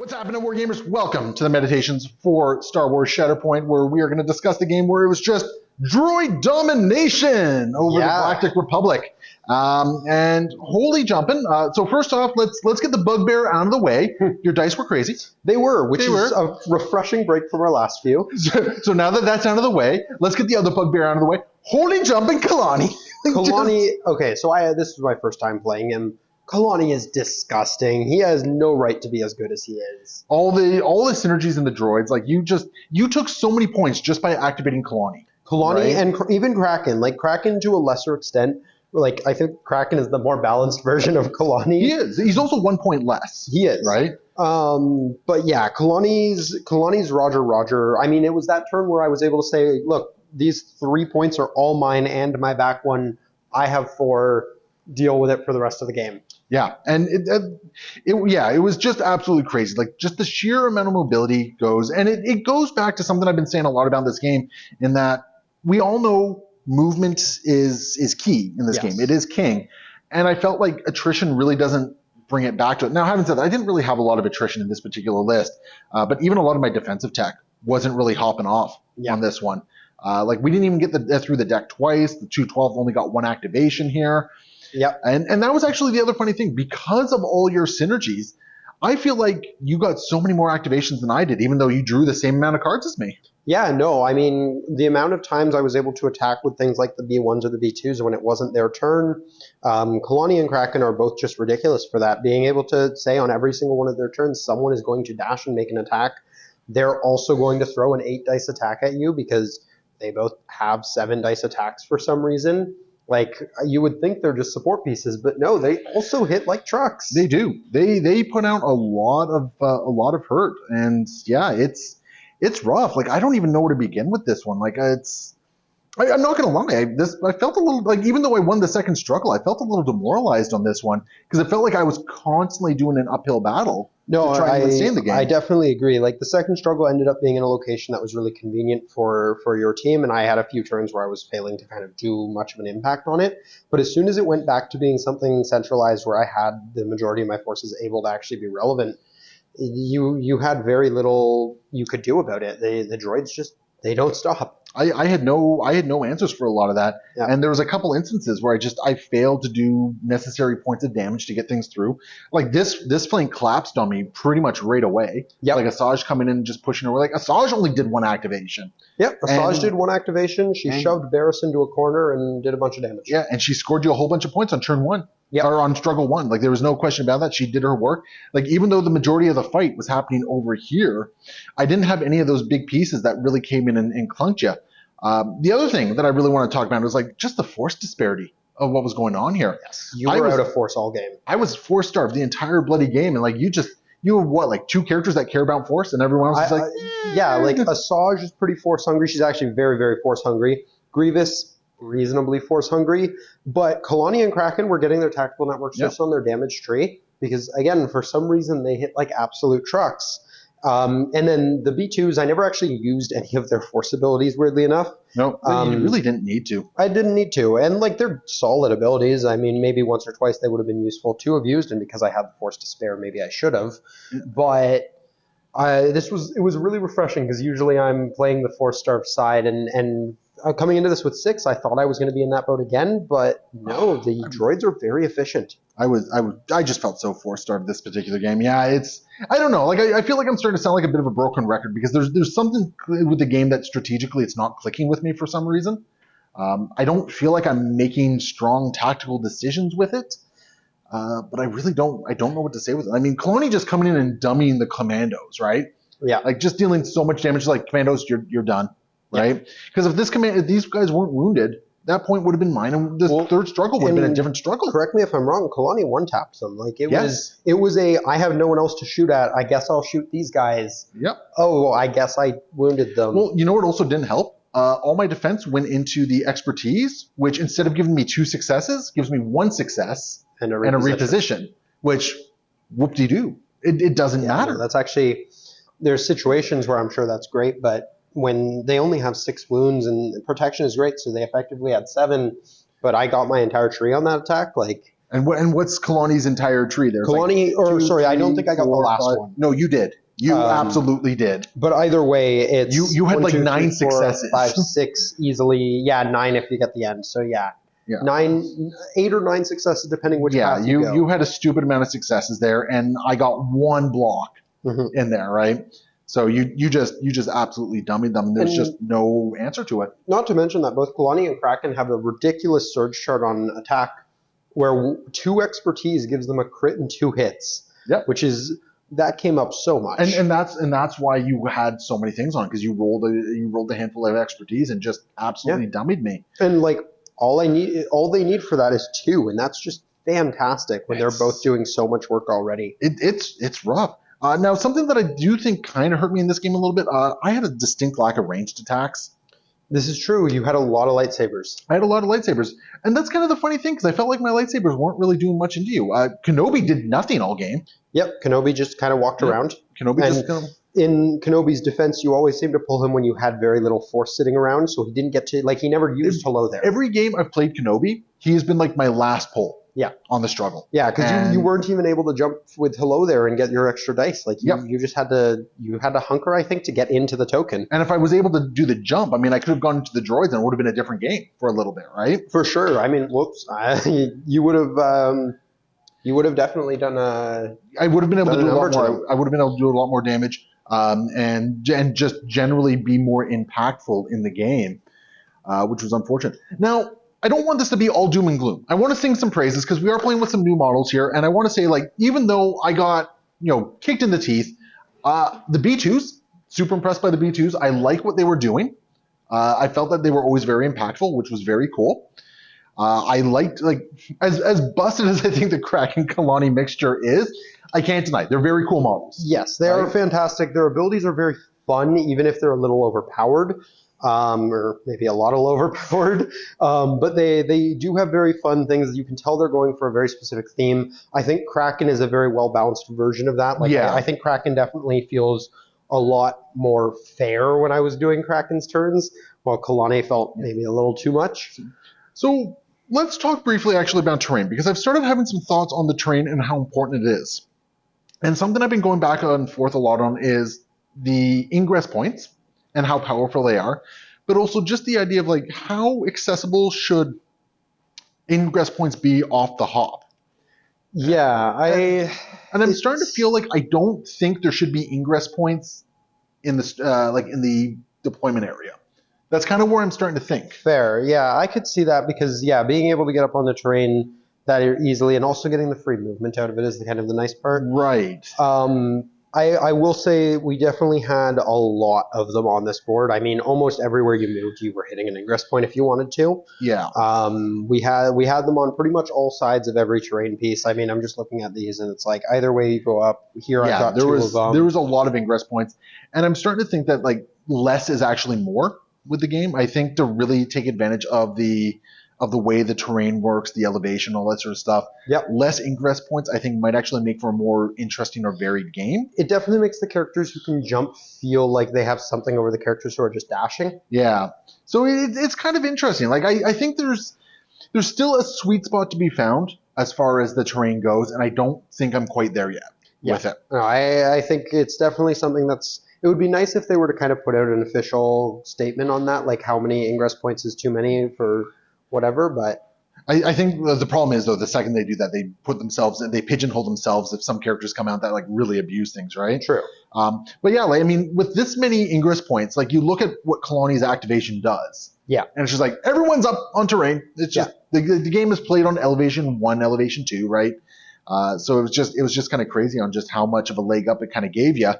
What's happening, Wargamers? Welcome to the meditations for Star Wars Shatterpoint, where we are going to discuss the game where it was just droid domination over the Galactic Republic. And holy jumping. So first off, let's get the bugbear out of the way. Your dice were crazy. They were, which is a refreshing break from our last few. So now that that's out of the way, let's get the other bugbear out of the way. Holy jumping Kalani. Kalani, okay, so this is my first time playing him. Kalani is disgusting. He has no right to be as good as he is. All the synergies in the droids, like you took so many points just by activating Kalani. Kalani, right? And even Kraken, like Kraken to a lesser extent. Like I think Kraken is the more balanced version of Kalani. He is. He's also 1 point less. He is. Right? But yeah, Kalani's Roger. I mean, it was that turn where I was able to say, look, these 3 points are all mine and my back one. I have 4. Deal with it for the rest of the game. Yeah, and it was just absolutely crazy. Like just the sheer amount of mobility goes, and it goes back to something I've been saying a lot about this game, in that we all know movement is key in this game. It is king, and I felt like attrition really doesn't bring it back to it. Now, having said that, I didn't really have a lot of attrition in this particular list, but even a lot of my defensive tech wasn't really hopping off on this one. Like we didn't even get through the deck twice. The 212 only got 1 activation here. Yep. And that was actually the other funny thing. Because of all your synergies, I feel like you got so many more activations than I did, even though you drew the same amount of cards as me. Yeah, no, I mean, the amount of times I was able to attack with things like the B1s or the B2s when it wasn't their turn, Kalani and Kraken are both just ridiculous for that. Being able to say on every single one of their turns, someone is going to dash and make an attack. They're also going to throw an 8 dice attack at you because they both have 7 dice attacks for some reason. Like, you would think they're just support pieces, but no, they also hit like trucks. They do. They put out a lot of hurt, and yeah, it's rough. Like I don't even know where to begin with this one. Like I'm not gonna lie. I felt a little like, even though I won the second struggle, I felt a little demoralized on this one because it felt like I was constantly doing an uphill battle. No, to try and withstand the game. I definitely agree. Like the second struggle ended up being in a location that was really convenient for your team, and I had a few turns where I was failing to kind of do much of an impact on it. But as soon as it went back to being something centralized where I had the majority of my forces able to actually be relevant, you had very little you could do about it. The droids just, they don't stop. I had no answers for a lot of that, and there was a couple instances where I failed to do necessary points of damage to get things through. Like this plane collapsed on me pretty much right away. Yep. Like Asajj coming in and just pushing her. Like Asajj only did 1 activation. Yep, Asajj did 1 activation. She shoved Barriss into a corner and did a bunch of damage. Yeah, and she scored you a whole bunch of points on turn 1. Yep. Or on struggle 1. Like there was no question about that. She did her work. Like even though the majority of the fight was happening over here, I didn't have any of those big pieces that really came in and clunked you. The other thing that I really want to talk about was like just the force disparity of what was going on here. Yes, you were out of force all game. I was force starved the entire bloody game, and like you have what, like 2 characters that care about force, and everyone else is like, yeah, like Asajj is pretty force hungry. She's actually very, very force hungry. Grievous, reasonably force hungry, but Kalani and Kraken were getting their tactical networks just on their damage tree because again, for some reason, they hit like absolute trucks. And then the B2s, I never actually used any of their force abilities, weirdly enough. No, you really didn't need to. I didn't need to. And like they're solid abilities. I mean, maybe once or twice they would have been useful to have used, and because I had the force to spare, maybe I should have. But it was really refreshing because usually I'm playing the force starved side, and coming into this with 6, I thought I was going to be in that boat again, but no, the droids are very efficient. I just felt so force starved this particular game. Yeah, I don't know. Like I feel like I'm starting to sound like a bit of a broken record because there's something with the game that strategically it's not clicking with me for some reason. I don't feel like I'm making strong tactical decisions with it. But I really don't know what to say with it. I mean, Kalani just coming in and dummying the commandos, right? Yeah. Like just dealing so much damage, like commandos, you're done, right? Because if these guys weren't wounded, that point would have been mine, and the third struggle would have been a different struggle. Correct me if I'm wrong. Kalani one-tapped them. Like it was I have no one else to shoot at. I guess I'll shoot these guys. Yep. Oh, well, I guess I wounded them. Well, you know what also didn't help? All my defense went into the expertise, which instead of giving me 2 successes, gives me 1 success and a reposition, which whoop-de-doo. It doesn't matter. No, that's actually, there's situations where I'm sure that's great, but when they only have 6 wounds and protection is great, so they effectively had 7, but I got my entire tree on that attack, like And what's Kalani's entire tree? There's Kalani, or two, sorry, I don't three, think I got the four, last five. one. No, you did. You absolutely did. But either way, it's You had 1, like 2, 9 3, 4, successes. 5, 6 easily. Yeah, 9 if you get the end. So yeah, Yeah. 8 or 9 successes depending which Yeah, path you go. you had a stupid amount of successes there, and I got one block in there, right? So you just absolutely dummied them. And there's just no answer to it. Not to mention that both Kalani and Kraken have a ridiculous surge chart on attack, where 2 expertise gives them a crit and 2 hits. Yep. Which is that came up so much. And that's why you had so many things on, because you rolled a handful of expertise and just absolutely dummied me. And like all they need for that is 2, and that's just fantastic when they're both doing so much work already. It's rough. Now, something that I do think kind of hurt me in this game a little bit, I had a distinct lack of ranged attacks. This is true. You had a lot of lightsabers. I had a lot of lightsabers. And that's kind of the funny thing, because I felt like my lightsabers weren't really doing much into you. Kenobi did nothing all game. Yep, Kenobi just kind of walked around. In Kenobi's defense, you always seem to pull him when you had very little force sitting around, so he didn't get to, he never used hello there. Every game I've played Kenobi, he has been like my last pull. Yeah. On the struggle. Yeah, because you weren't even able to jump with hello there and get your extra dice. You just had to hunker, I think, to get into the token. And if I was able to do the jump, I mean, I could have gone into the droids and it would have been a different game for a little bit, right? For sure. I mean, you would have definitely done a. I would have been able to do a lot more. I would have been able to do a lot more damage, and just generally be more impactful in the game, which was unfortunate. Now, I don't want this to be all doom and gloom. I want to sing some praises because we are playing with some new models here, and I want to say, even though I got kicked in the teeth, the B2s, super impressed by the B2s. I like what they were doing. I felt that they were always very impactful, which was very cool. I liked, as busted as I think the Kraken Kalani mixture is, I can't deny they're very cool models. Yes, they are fantastic. Their abilities are very fun, even if they're a little overpowered. Or maybe a lot overpowered, but they do have very fun things. You can tell they're going for a very specific theme. I think Kraken is a very well-balanced version of that. I think Kraken definitely feels a lot more fair when I was doing Kraken's turns, while Kalani felt maybe a little too much. So let's talk briefly actually about terrain, because I've started having some thoughts on the terrain and how important it is. And something I've been going back and forth a lot on is the ingress points and how powerful they are, but also just the idea of how accessible should ingress points be off the hop. Yeah, I'm starting to feel like I don't think there should be ingress points in the in the deployment area. That's kind of where I'm starting to think. Fair, yeah, I could see that because being able to get up on the terrain that easily and also getting the free movement out of it is kind of the nice part. Right. I will say we definitely had a lot of them on this board. I mean, almost everywhere you moved, you were hitting an ingress point if you wanted to. Yeah. We had them on pretty much all sides of every terrain piece. I mean, I'm just looking at these, and it's either way you go up. Here, I've got two of them. There was a lot of ingress points, and I'm starting to think that less is actually more with the game. I think to really take advantage of the way the terrain works, the elevation, all that sort of stuff. Yep. Less ingress points, I think, might actually make for a more interesting or varied game. It definitely makes the characters who can jump feel like they have something over the characters who are just dashing. Yeah. So it's kind of interesting. I think there's still a sweet spot to be found as far as the terrain goes, and I don't think I'm quite there yet with it. No, I think it's definitely something it would be nice if they were to kind of put out an official statement on that, how many ingress points is too many for whatever, but I think the problem is, though, the second they do that, they pigeonhole themselves if some characters come out that really abuse things, right? True. But yeah, with this many ingress points, you look at what Kalani's activation does. Yeah. And it's just everyone's up on terrain. It's just the game is played on elevation 1, elevation 2, right? So it was just kind of crazy on just how much of a leg up it kind of gave you.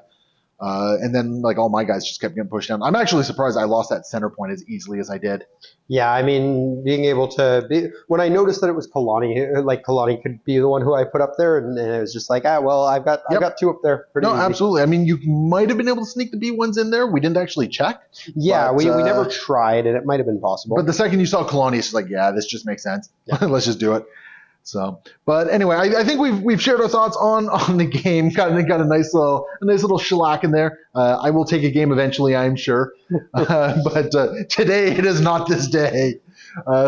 And then all my guys just kept getting pushed down. I'm actually surprised I lost that center point as easily as I did. Yeah, I mean, being able to when I noticed that it was Kalani, Kalani could be the one who I put up there, and it was just I've got 2 up there. Pretty easy. Absolutely. I mean, you might have been able to sneak the B1s in there. We didn't actually check. Yeah, we never tried, and it might have been possible. But the second you saw Kalani, it's this just makes sense. Yeah. Let's just do it. So, but anyway, I think we've shared our thoughts on the game. Got a nice little shellac in there. I will take a game eventually, I'm sure. But today it is not this day.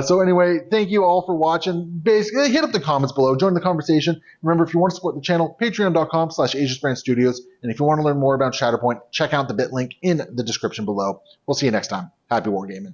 So anyway, thank you all for watching. Basically, hit up the comments below. Join the conversation. Remember, if you want to support the channel, patreon.com/AsiaSbrand Studios. And if you want to learn more about Shatterpoint, check out the bit link in the description below. We'll see you next time. Happy wargaming.